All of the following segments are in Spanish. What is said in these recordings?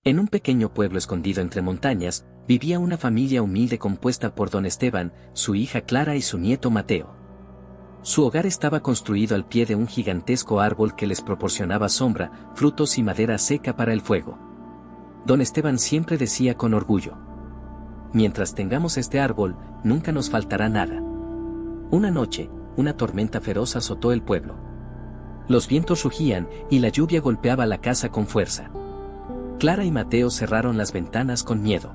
En un pequeño pueblo escondido entre montañas, vivía una familia humilde compuesta por don Esteban, su hija Clara y su nieto Mateo. Su hogar estaba construido al pie de un gigantesco árbol que les proporcionaba sombra, frutos y madera seca para el fuego. Don Esteban siempre decía con orgullo: mientras tengamos este árbol, nunca nos faltará nada. Una noche, una tormenta feroz azotó el pueblo. Los vientos rugían y la lluvia golpeaba la casa con fuerza. Clara y Mateo cerraron las ventanas con miedo.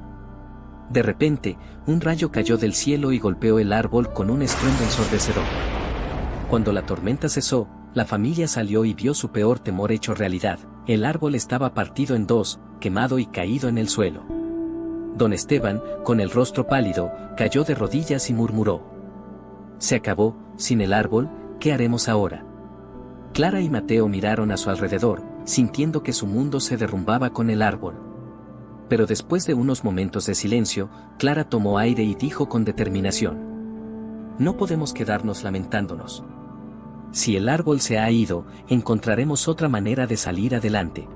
De repente, un rayo cayó del cielo y golpeó el árbol con un estruendo ensordecedor. Cuando la tormenta cesó, la familia salió y vio su peor temor hecho realidad: el árbol estaba partido en dos, quemado y caído en el suelo. Don Esteban, con el rostro pálido, cayó de rodillas y murmuró: se acabó, sin el árbol, ¿qué haremos ahora? Clara y Mateo miraron a su alrededor, sintiendo que su mundo se derrumbaba con el árbol. Pero después de unos momentos de silencio, Clara tomó aire y dijo con determinación: no podemos quedarnos lamentándonos. Si el árbol se ha ido, encontraremos otra manera de salir adelante.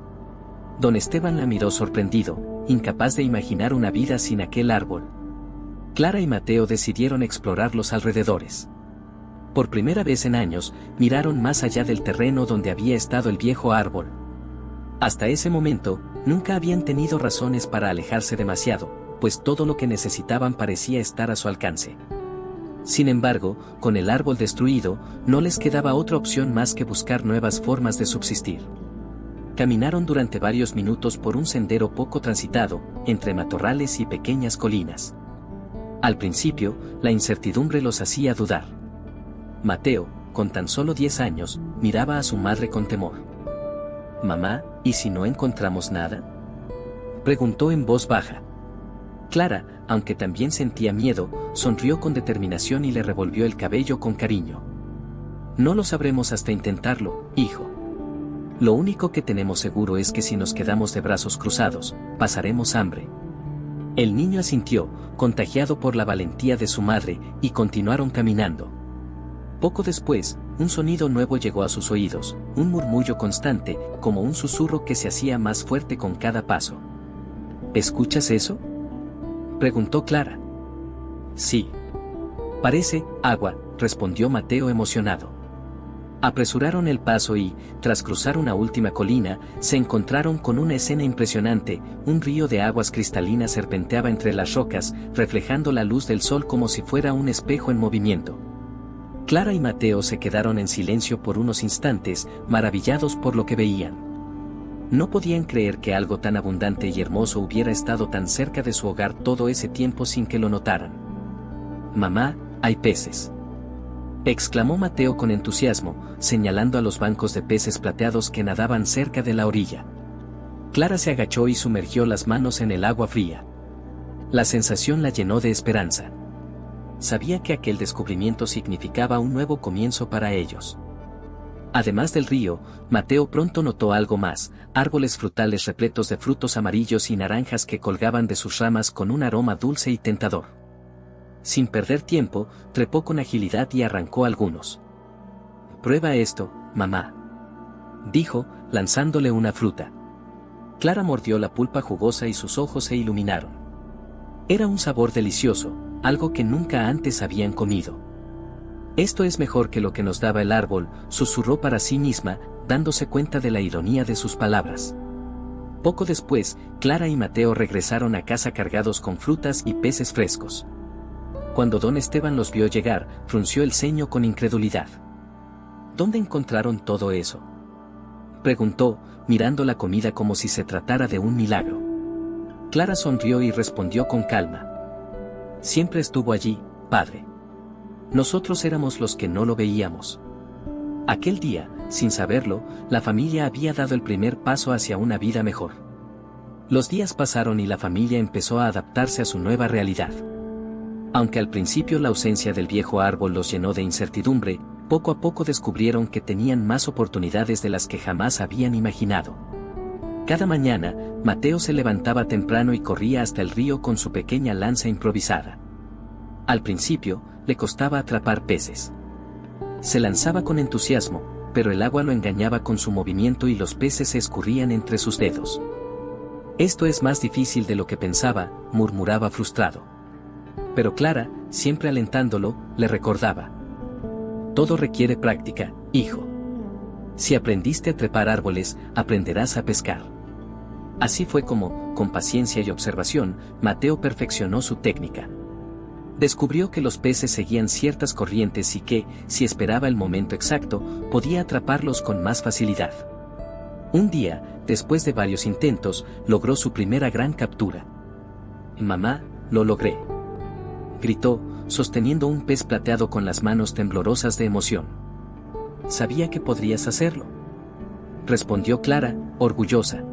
Don Esteban la miró sorprendido, incapaz de imaginar una vida sin aquel árbol. Clara y Mateo decidieron explorar los alrededores. Por primera vez en años, miraron más allá del terreno donde había estado el viejo árbol. Hasta ese momento, nunca habían tenido razones para alejarse demasiado, pues todo lo que necesitaban parecía estar a su alcance. Sin embargo, con el árbol destruido, no les quedaba otra opción más que buscar nuevas formas de subsistir. Caminaron durante varios minutos por un sendero poco transitado, entre matorrales y pequeñas colinas. Al principio, la incertidumbre los hacía dudar. Mateo, con tan solo 10 años, miraba a su madre con temor. «Mamá, ¿y si no encontramos nada?», preguntó en voz baja. Clara, aunque también sentía miedo, sonrió con determinación y le revolvió el cabello con cariño. «No lo sabremos hasta intentarlo, hijo. Lo único que tenemos seguro es que si nos quedamos de brazos cruzados, pasaremos hambre». El niño asintió, contagiado por la valentía de su madre, y continuaron caminando. Poco después, un sonido nuevo llegó a sus oídos, un murmullo constante, como un susurro que se hacía más fuerte con cada paso. «¿Escuchas eso?», preguntó Clara. «Sí. Parece agua», respondió Mateo emocionado. Apresuraron el paso y, tras cruzar una última colina, se encontraron con una escena impresionante: un río de aguas cristalinas serpenteaba entre las rocas, reflejando la luz del sol como si fuera un espejo en movimiento. Clara y Mateo se quedaron en silencio por unos instantes, maravillados por lo que veían. No podían creer que algo tan abundante y hermoso hubiera estado tan cerca de su hogar todo ese tiempo sin que lo notaran. «Mamá, hay peces», exclamó Mateo con entusiasmo, señalando a los bancos de peces plateados que nadaban cerca de la orilla. Clara se agachó y sumergió las manos en el agua fría. La sensación la llenó de esperanza. Sabía que aquel descubrimiento significaba un nuevo comienzo para ellos. Además del río, Mateo pronto notó algo más: árboles frutales repletos de frutos amarillos y naranjas que colgaban de sus ramas con un aroma dulce y tentador. Sin perder tiempo, trepó con agilidad y arrancó algunos. «Prueba esto, mamá», dijo, lanzándole una fruta. Clara mordió la pulpa jugosa y sus ojos se iluminaron. Era un sabor delicioso, algo que nunca antes habían comido. «Esto es mejor que lo que nos daba el árbol», susurró para sí misma, dándose cuenta de la ironía de sus palabras. Poco después, Clara y Mateo regresaron a casa cargados con frutas y peces frescos. Cuando don Esteban los vio llegar, frunció el ceño con incredulidad. «¿Dónde encontraron todo eso?», preguntó, mirando la comida como si se tratara de un milagro. Clara sonrió y respondió con calma: «Siempre estuvo allí, padre. Nosotros éramos los que no lo veíamos». Aquel día, sin saberlo, la familia había dado el primer paso hacia una vida mejor. Los días pasaron y la familia empezó a adaptarse a su nueva realidad. Aunque al principio la ausencia del viejo árbol los llenó de incertidumbre, poco a poco descubrieron que tenían más oportunidades de las que jamás habían imaginado. Cada mañana, Mateo se levantaba temprano y corría hasta el río con su pequeña lanza improvisada. Al principio, le costaba atrapar peces. Se lanzaba con entusiasmo, pero el agua lo engañaba con su movimiento y los peces se escurrían entre sus dedos. Esto es más difícil de lo que pensaba, murmuraba frustrado. Pero Clara, siempre alentándolo, le recordaba. Todo requiere práctica, hijo. Si aprendiste a trepar árboles, aprenderás a pescar. Así fue como, con paciencia y observación, Mateo perfeccionó su técnica. Descubrió que los peces seguían ciertas corrientes y que, si esperaba el momento exacto, podía atraparlos con más facilidad. Un día, después de varios intentos, logró su primera gran captura. «Mamá, lo logré», gritó, sosteniendo un pez plateado con las manos temblorosas de emoción. «Sabía que podrías hacerlo», respondió Clara, orgullosa.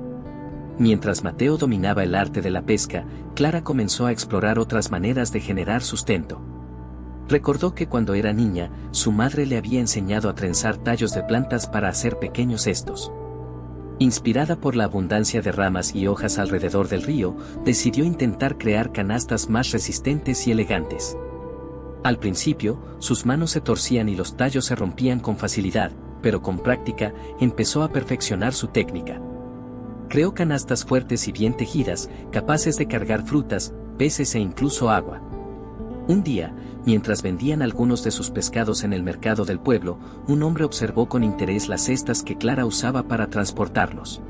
Mientras Mateo dominaba el arte de la pesca, Clara comenzó a explorar otras maneras de generar sustento. Recordó que cuando era niña, su madre le había enseñado a trenzar tallos de plantas para hacer pequeños cestos. Inspirada por la abundancia de ramas y hojas alrededor del río, decidió intentar crear canastas más resistentes y elegantes. Al principio, sus manos se torcían y los tallos se rompían con facilidad, pero con práctica, empezó a perfeccionar su técnica. Creó canastas fuertes y bien tejidas, capaces de cargar frutas, peces e incluso agua. Un día, mientras vendían algunos de sus pescados en el mercado del pueblo, un hombre observó con interés las cestas que Clara usaba para transportarlos.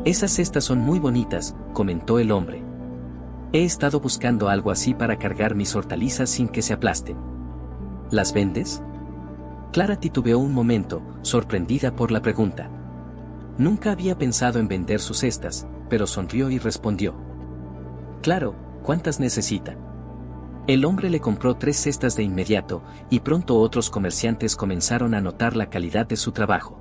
«Esas cestas son muy bonitas», comentó el hombre. «He estado buscando algo así para cargar mis hortalizas sin que se aplasten». «¿Las vendes?». Clara titubeó un momento, sorprendida por la pregunta. Nunca había pensado en vender sus cestas, pero sonrió y respondió. «Claro, ¿cuántas necesita?». El hombre le compró 3 cestas de inmediato, y pronto otros comerciantes comenzaron a notar la calidad de su trabajo.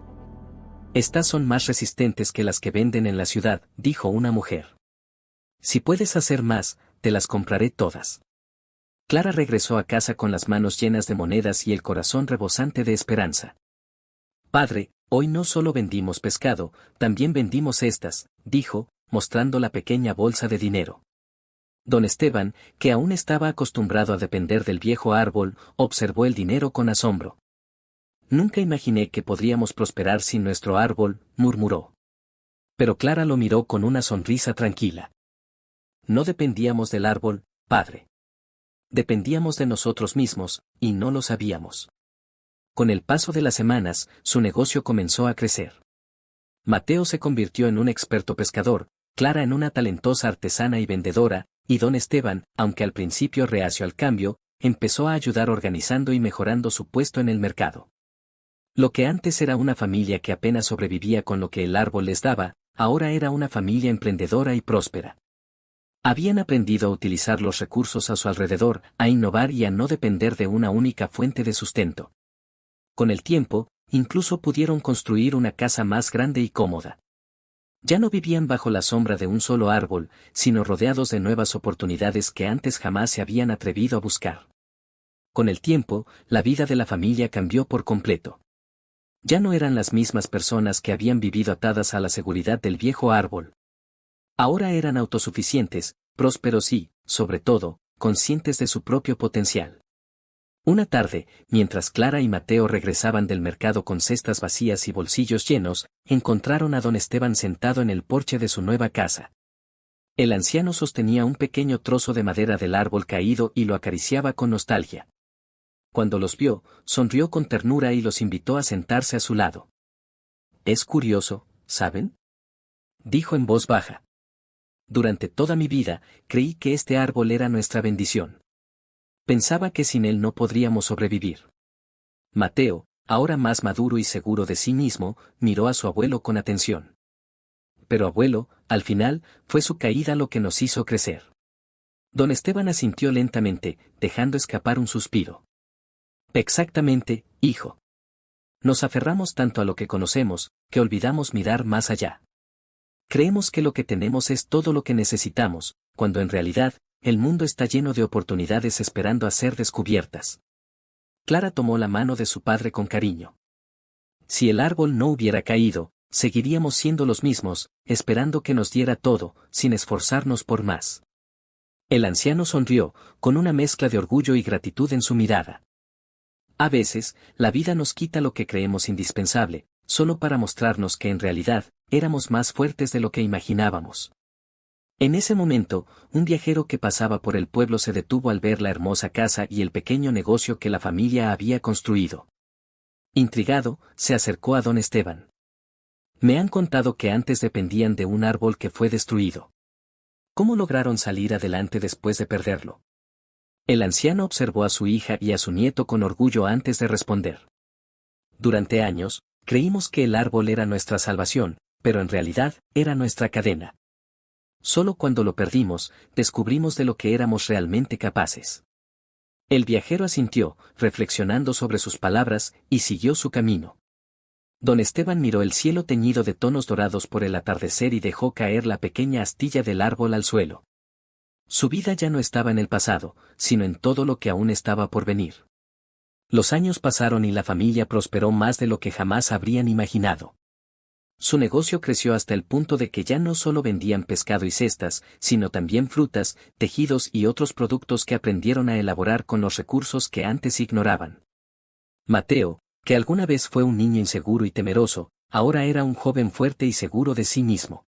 «Estas son más resistentes que las que venden en la ciudad», dijo una mujer. «Si puedes hacer más, te las compraré todas». Clara regresó a casa con las manos llenas de monedas y el corazón rebosante de esperanza. «Padre, hoy no solo vendimos pescado, también vendimos cestas», dijo, mostrando la pequeña bolsa de dinero. Don Esteban, que aún estaba acostumbrado a depender del viejo árbol, observó el dinero con asombro. «Nunca imaginé que podríamos prosperar sin nuestro árbol», murmuró. Pero Clara lo miró con una sonrisa tranquila. «No dependíamos del árbol, padre. Dependíamos de nosotros mismos, y no lo sabíamos». Con el paso de las semanas, su negocio comenzó a crecer. Mateo se convirtió en un experto pescador, Clara en una talentosa artesana y vendedora, y don Esteban, aunque al principio reacio al cambio, empezó a ayudar organizando y mejorando su puesto en el mercado. Lo que antes era una familia que apenas sobrevivía con lo que el árbol les daba, ahora era una familia emprendedora y próspera. Habían aprendido a utilizar los recursos a su alrededor, a innovar y a no depender de una única fuente de sustento. Con el tiempo, incluso pudieron construir una casa más grande y cómoda. Ya no vivían bajo la sombra de un solo árbol, sino rodeados de nuevas oportunidades que antes jamás se habían atrevido a buscar. Con el tiempo, la vida de la familia cambió por completo. Ya no eran las mismas personas que habían vivido atadas a la seguridad del viejo árbol. Ahora eran autosuficientes, prósperos y, sobre todo, conscientes de su propio potencial. Una tarde, mientras Clara y Mateo regresaban del mercado con cestas vacías y bolsillos llenos, encontraron a don Esteban sentado en el porche de su nueva casa. El anciano sostenía un pequeño trozo de madera del árbol caído y lo acariciaba con nostalgia. Cuando los vio, sonrió con ternura y los invitó a sentarse a su lado. «Es curioso, ¿saben?», dijo en voz baja. «Durante toda mi vida, creí que este árbol era nuestra bendición. Pensaba que sin él no podríamos sobrevivir». Mateo, ahora más maduro y seguro de sí mismo, miró a su abuelo con atención. «Pero abuelo, al final, fue su caída lo que nos hizo crecer». Don Esteban asintió lentamente, dejando escapar un suspiro. «Exactamente, hijo. Nos aferramos tanto a lo que conocemos, que olvidamos mirar más allá. Creemos que lo que tenemos es todo lo que necesitamos, cuando en realidad, el mundo está lleno de oportunidades esperando a ser descubiertas». Clara tomó la mano de su padre con cariño. «Si el árbol no hubiera caído, seguiríamos siendo los mismos, esperando que nos diera todo, sin esforzarnos por más». El anciano sonrió, con una mezcla de orgullo y gratitud en su mirada. A veces, la vida nos quita lo que creemos indispensable, solo para mostrarnos que en realidad, éramos más fuertes de lo que imaginábamos. En ese momento, un viajero que pasaba por el pueblo se detuvo al ver la hermosa casa y el pequeño negocio que la familia había construido. Intrigado, se acercó a don Esteban. Me han contado que antes dependían de un árbol que fue destruido. ¿Cómo lograron salir adelante después de perderlo? El anciano observó a su hija y a su nieto con orgullo antes de responder. Durante años, creímos que el árbol era nuestra salvación, pero en realidad, era nuestra cadena. Solo cuando lo perdimos, descubrimos de lo que éramos realmente capaces. El viajero asintió, reflexionando sobre sus palabras, y siguió su camino. Don Esteban miró el cielo teñido de tonos dorados por el atardecer y dejó caer la pequeña astilla del árbol al suelo. Su vida ya no estaba en el pasado, sino en todo lo que aún estaba por venir. Los años pasaron y la familia prosperó más de lo que jamás habrían imaginado. Su negocio creció hasta el punto de que ya no solo vendían pescado y cestas, sino también frutas, tejidos y otros productos que aprendieron a elaborar con los recursos que antes ignoraban. Mateo, que alguna vez fue un niño inseguro y temeroso, ahora era un joven fuerte y seguro de sí mismo.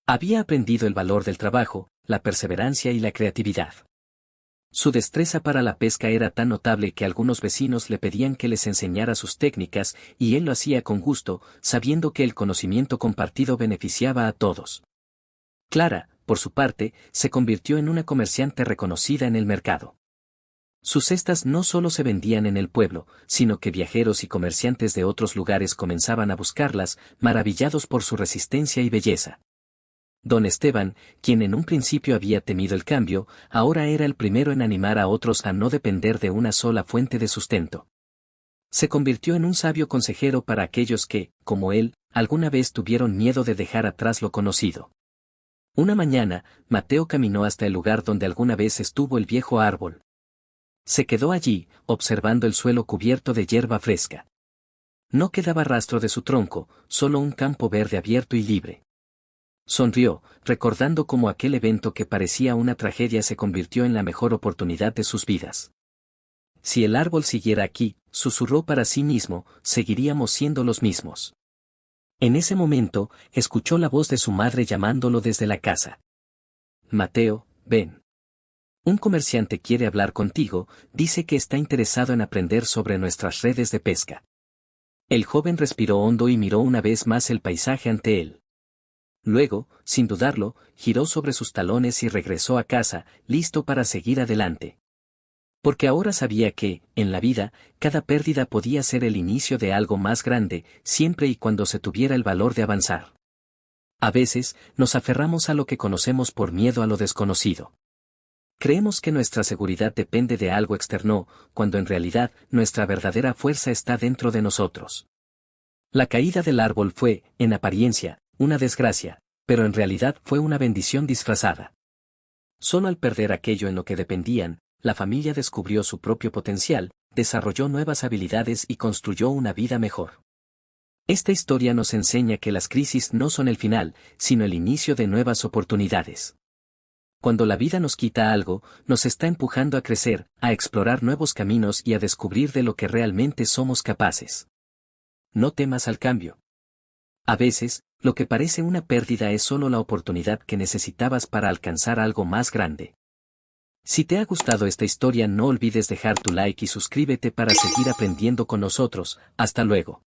Había aprendido el valor del trabajo, la perseverancia y la creatividad. Su destreza para la pesca era tan notable que algunos vecinos le pedían que les enseñara sus técnicas, y él lo hacía con gusto, sabiendo que el conocimiento compartido beneficiaba a todos. Clara, por su parte, se convirtió en una comerciante reconocida en el mercado. Sus cestas no solo se vendían en el pueblo, sino que viajeros y comerciantes de otros lugares comenzaban a buscarlas, maravillados por su resistencia y belleza. Don Esteban, quien en un principio había temido el cambio, ahora era el primero en animar a otros a no depender de una sola fuente de sustento. Se convirtió en un sabio consejero para aquellos que, como él, alguna vez tuvieron miedo de dejar atrás lo conocido. Una mañana, Mateo caminó hasta el lugar donde alguna vez estuvo el viejo árbol. Se quedó allí, observando el suelo cubierto de hierba fresca. No quedaba rastro de su tronco, solo un campo verde abierto y libre. Sonrió, recordando cómo aquel evento que parecía una tragedia se convirtió en la mejor oportunidad de sus vidas. Si el árbol siguiera aquí, susurró para sí mismo, seguiríamos siendo los mismos. En ese momento, escuchó la voz de su madre llamándolo desde la casa. Mateo, ven. Un comerciante quiere hablar contigo, dice que está interesado en aprender sobre nuestras redes de pesca. El joven respiró hondo y miró una vez más el paisaje ante él. Luego, sin dudarlo, giró sobre sus talones y regresó a casa, listo para seguir adelante. Porque ahora sabía que, en la vida, cada pérdida podía ser el inicio de algo más grande, siempre y cuando se tuviera el valor de avanzar. A veces, nos aferramos a lo que conocemos por miedo a lo desconocido. Creemos que nuestra seguridad depende de algo externo, cuando en realidad, nuestra verdadera fuerza está dentro de nosotros. La caída del árbol fue, en apariencia, una desgracia, pero en realidad fue una bendición disfrazada. Solo al perder aquello en lo que dependían, la familia descubrió su propio potencial, desarrolló nuevas habilidades y construyó una vida mejor. Esta historia nos enseña que las crisis no son el final, sino el inicio de nuevas oportunidades. Cuando la vida nos quita algo, nos está empujando a crecer, a explorar nuevos caminos y a descubrir de lo que realmente somos capaces. No temas al cambio. A veces, lo que parece una pérdida es solo la oportunidad que necesitabas para alcanzar algo más grande. Si te ha gustado esta historia, no olvides dejar tu like y suscríbete para seguir aprendiendo con nosotros. Hasta luego.